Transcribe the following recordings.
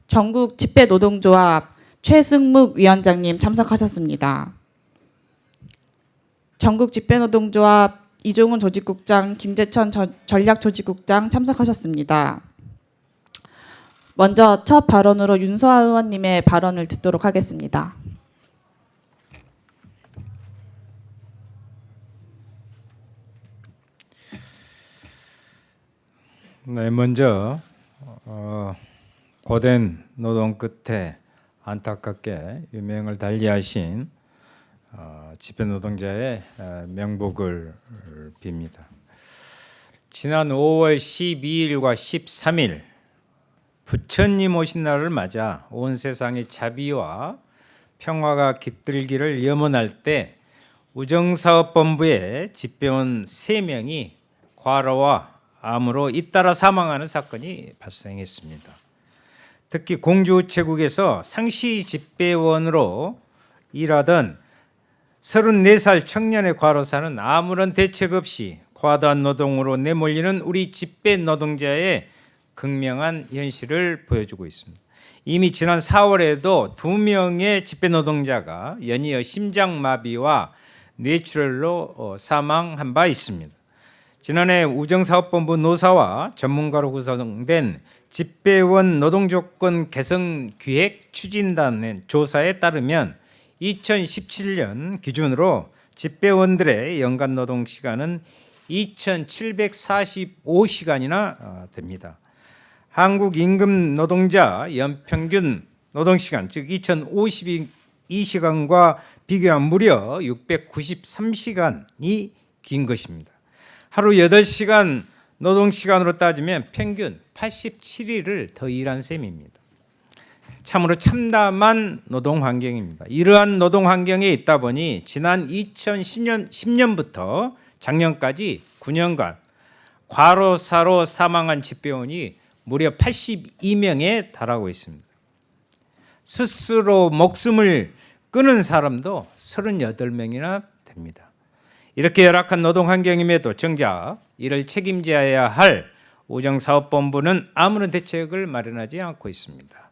전국 집배노동조합 최승묵 위원장님 참석하셨습니다. 전국 집배노동조합 이종훈 조직국장, 김재천 전략조직국장 참석하셨습니다. 먼저 첫 발언으로 윤소아 의원님의 발언을 듣도록 하겠습니다. 네, 먼저 고된 노동 끝에 안타깝게 유명을 달리하신 집배노동자의 명복을 빕니다. 지난 5월 12일과 13일 부처님 오신 날을 맞아 온 세상의 자비와 평화가 깃들기를 염원할 때 우정사업본부의 집배원 3명이 과로와 암으로 잇따라 사망하는 사건이 발생했습니다. 특히 공주우체국에서 상시 집배원으로 일하던 34살 청년의 과로사는 아무런 대책 없이 과다한 노동으로 내몰리는 우리 집배 노동자의 극명한 현실을 보여주고 있습니다. 이미 지난 4월에도 2명의 집배 노동자가 연이어 심장마비와 뇌출혈로 사망한 바 있습니다. 지난해 우정사업본부 노사와 전문가로 구성된 집배원 노동조건 개선 기획 추진단의 조사에 따르면 2017년 기준으로 집배원들의 연간 노동 시간은 2,745시간이나 됩니다. 한국 임금 노동자 연평균 노동시간 즉 2,052시간과 비교하면 무려 693시간이 긴 것입니다. 하루 8시간 노동시간으로 따지면 평균 87일을 더 일한 셈입니다. 참으로 참담한 노동환경입니다. 이러한 노동환경에 있다 보니 지난 2010년부터 작년까지 9년간 과로사로 사망한 집배원이 무려 82명에 달하고 있습니다. 스스로 목숨을 끊은 사람도 38명이나 됩니다. 이렇게 열악한 노동 환경임에도 정작 이를 책임져야 할 우정사업본부는 아무런 대책을 마련하지 않고 있습니다.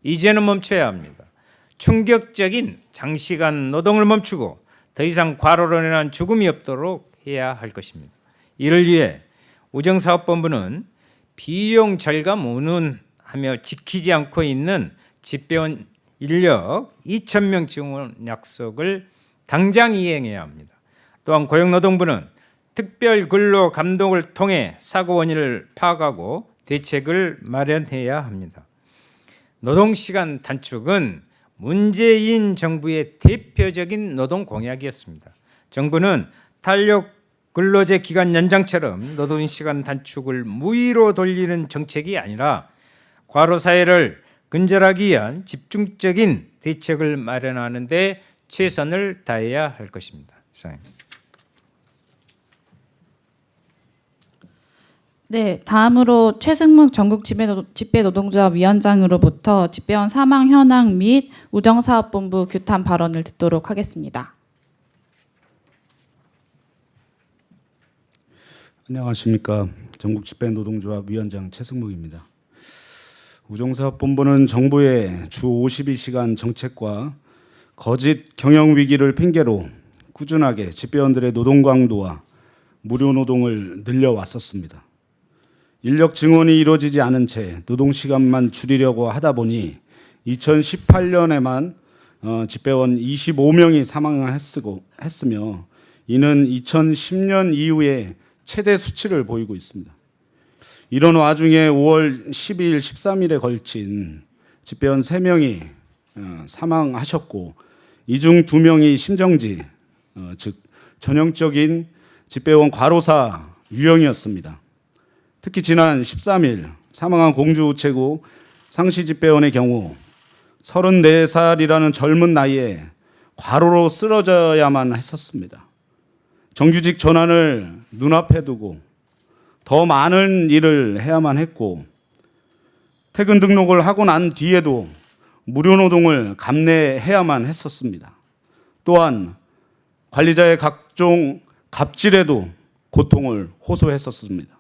이제는 멈춰야 합니다. 충격적인 장시간 노동을 멈추고 더 이상 과로로 인한 죽음이 없도록 해야 할 것입니다. 이를 위해 우정사업본부는 비용 절감 운운하며 지키지 않고 있는 집배원 인력 2,000명 증원 약속을 당장 이행해야 합니다. 또한 고용노동부는 특별 근로 감독을 통해 사고 원인을 파악하고 대책을 마련해야 합니다. 노동시간 단축은 문재인 정부의 대표적인 노동 공약이었습니다. 정부는 탄력 근로제 기간 연장처럼 노동시간 단축을 무의로 돌리는 정책이 아니라 과로 사회를 근절하기 위한 집중적인 대책을 마련하는 데 최선을 다해야 할 것입니다. 이상입니다. 네, 다음으로 최승묵 전국 집배노동조합 위원장으로부터 집배원 사망 현황 및 우정사업본부 규탄 발언을 듣도록 하겠습니다. 안녕하십니까. 전국 집배노동조합 위원장 최승묵입니다. 우정사업본부는 정부의 주 52시간 정책과 거짓 경영위기를 핑계로 꾸준하게 집배원들의 노동 강도와 무료 노동을 늘려왔었습니다. 인력 증원이 이루어지지 않은 채 노동시간만 줄이려고 하다 보니 2018년에만 집배원 25명이 사망했으며 이는 2010년 이후에 최대 수치를 보이고 있습니다. 이런 와중에 5월 12일, 13일에 걸친 집배원 3명이 사망하셨고 이 중 2명이 심정지, 즉 전형적인 집배원 과로사 유형이었습니다. 특히 지난 13일 사망한 공주우체국 상시 집배원의 경우 34살이라는 젊은 나이에 과로로 쓰러져야만 했었습니다. 정규직 전환을 눈앞에 두고 더 많은 일을 해야만 했고 퇴근 등록을 하고 난 뒤에도 무료 노동을 감내해야만 했었습니다. 또한 관리자의 각종 갑질에도 고통을 호소했었습니다.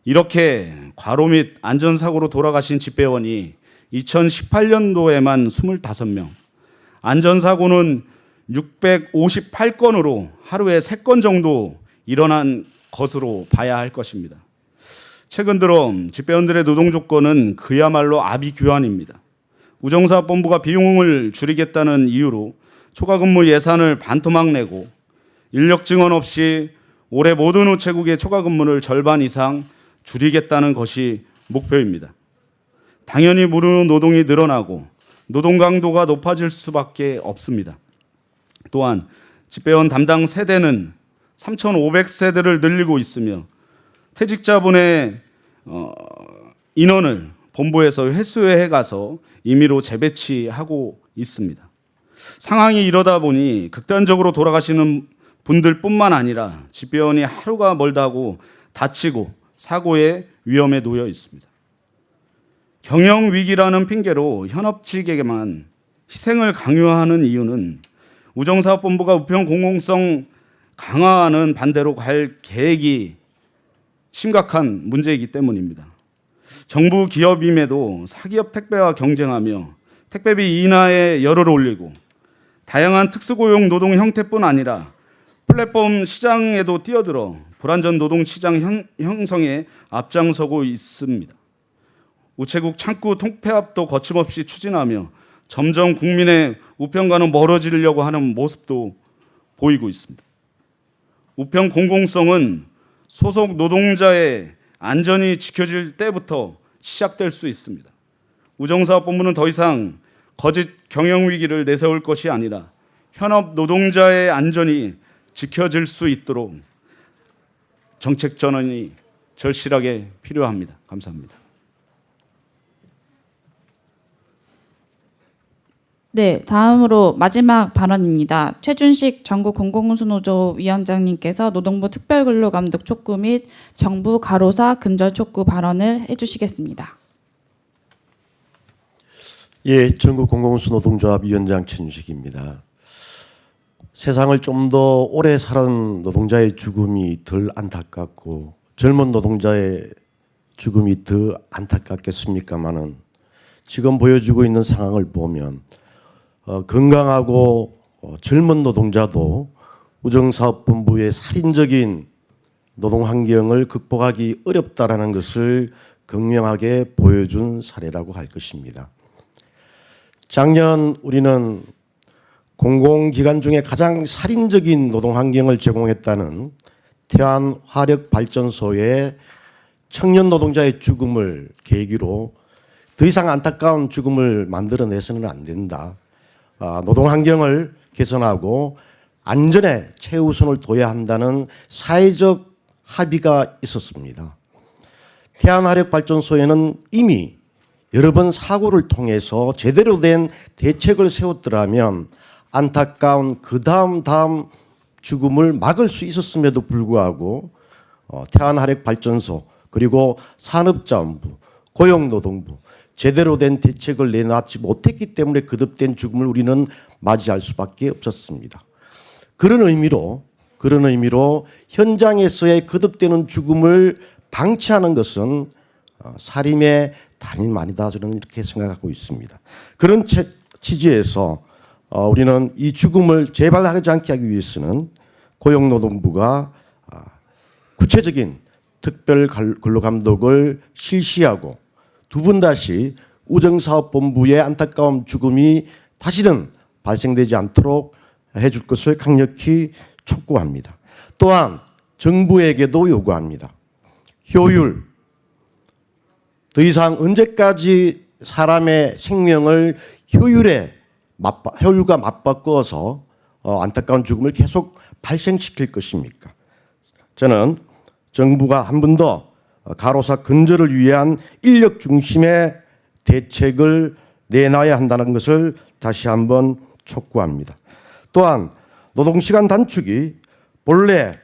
이렇게 과로 및 안전사고로 돌아가신 집배원이 2018년도에만 25명, 안전사고는 658건으로 하루에 3건 정도 일어난 것으로 봐야 할 것입니다. 최근 들어 집배원들의 노동 조건은 그야말로 아비규환입니다. 우정사업본부가 비용을 줄이겠다는 이유로 초과근무 예산을 반토막 내고 인력 증원 없이 올해 모든 우체국의 초과근무를 절반 이상 줄이겠다는 것이 목표입니다. 당연히 무료 노동이 늘어나고 노동 강도가 높아질 수밖에 없습니다. 또한 집배원 담당 세대는 3,500세대를 늘리고 있으며 퇴직자분의 인원을 본부에서 회수해 가서 임의로 재배치하고 있습니다. 상황이 이러다 보니 극단적으로 돌아가시는 분들뿐만 아니라 집배원이 하루가 멀다고 다치고 사고의 위험에 놓여 있습니다. 경영 위기라는 핑계로 현업 측에게만 희생을 강요하는 이유는 우정사업본부가 우편 공공성 강화하는 반대로 갈 계획이 심각한 문제이기 때문입니다. 정부 기업임에도 사기업 택배와 경쟁하며 택배비 인하에 열을 올리고 다양한 특수고용 노동 형태뿐 아니라 플랫폼 시장에도 뛰어들어 불안전 노동 시장 형성에 앞장서고 있습니다. 우체국 창구 통폐합도 거침없이 추진하며 점점 국민의 우편과는 멀어지려고 하는 모습도 보이고 있습니다. 우편 공공성은 소속 노동자의 안전이 지켜질 때부터 시작될 수 있습니다. 우정사업본부는 더 이상 거짓 경영 위기를 내세울 것이 아니라 현업 노동자의 안전이 지켜질 수 있도록 정책 전환이 절실하게 필요합니다. 감사합니다. 네, 다음으로 마지막 발언입니다. 최준식 전국공공운수노조 위원장님께서 노동부 특별근로감독 촉구 및 정부 가로사 근절 촉구 발언을 해주시겠습니다. 예, 전국공공운수노동조합 위원장 최준식입니다. 세상을 좀 더 오래 살은 노동자의 죽음이 덜 안타깝고 젊은 노동자의 죽음이 더 안타깝겠습니까마는 지금 보여주고 있는 상황을 보면 건강하고 젊은 노동자도 우정사업본부의 살인적인 노동 환경을 극복하기 어렵다라는 것을 극명하게 보여준 사례라고 할 것입니다. 작년 우리는 공공기관 중에 가장 살인적인 노동 환경을 제공했다는 태안화력발전소의 청년 노동자의 죽음을 계기로 더 이상 안타까운 죽음을 만들어내서는 안 된다. 노동 환경을 개선하고 안전에 최우선을 둬야 한다는 사회적 합의가 있었습니다. 태안화력발전소에는 이미 여러 번 사고를 통해서 제대로 된 대책을 세웠더라면 안타까운 그 다음 죽음을 막을 수 있었음에도 불구하고 태안화력발전소 그리고 산업자원부, 고용노동부 제대로 된 대책을 내놨지 못했기 때문에 거듭된 죽음을 우리는 맞이할 수밖에 없었습니다. 그런 의미로 현장에서의 거듭되는 죽음을 방치하는 것은 살인의 단임 아니다 저는 이렇게 생각하고 있습니다. 그런 취지에서 우리는 이 죽음을 재발하지 않게 하기 위해서는 고용노동부가 구체적인 특별 근로감독을 실시하고 두 번 다시 우정사업본부의 안타까운 죽음이 다시는 발생되지 않도록 해줄 것을 강력히 촉구합니다. 또한 정부에게도 요구합니다. 효율, 더 이상 언제까지 사람의 생명을 효율과 맞바꿔서 안타까운 죽음을 계속 발생시킬 것입니까? 저는 정부가 한 번 더 가로사 근절을 위한 인력 중심의 대책을 내놔야 한다는 것을 다시 한번 촉구합니다. 또한 노동시간 단축이 본래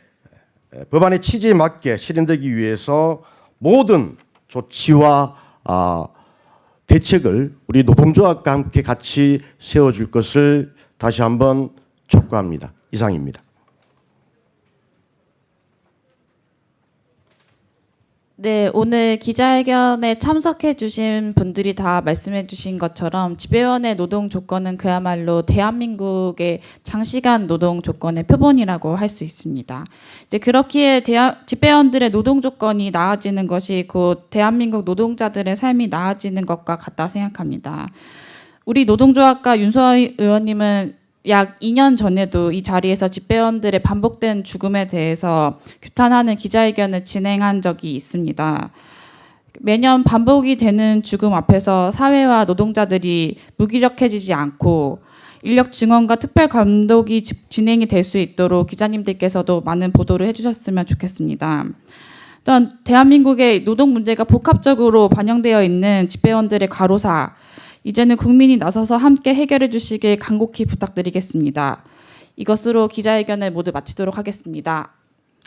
법안의 취지에 맞게 실현되기 위해서 모든 조치와 대책을 우리 노동조합과 함께 같이 세워줄 것을 다시 한번 촉구합니다. 이상입니다. 네, 오늘 기자회견에 참석해 주신 분들이 다 말씀해 주신 것처럼 집배원의 노동 조건은 그야말로 대한민국의 장시간 노동 조건의 표본이라고 할 수 있습니다. 이제 그렇기에 집배원들의 노동 조건이 나아지는 것이 곧 대한민국 노동자들의 삶이 나아지는 것과 같다 생각합니다. 우리 노동조합과 윤소아 의원님은 약 2년 전에도 이 자리에서 집배원들의 반복된 죽음에 대해서 규탄하는 기자회견을 진행한 적이 있습니다. 매년 반복이 되는 죽음 앞에서 사회와 노동자들이 무기력해지지 않고 인력 증언과 특별 감독이 진행이 될 수 있도록 기자님들께서도 많은 보도를 해주셨으면 좋겠습니다. 또한 대한민국의 노동 문제가 복합적으로 반영되어 있는 집배원들의 과로사, 이제는 국민이 나서서 함께 해결해 주시길 간곡히 부탁드리겠습니다. 이것으로 기자회견을 모두 마치도록 하겠습니다.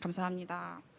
감사합니다.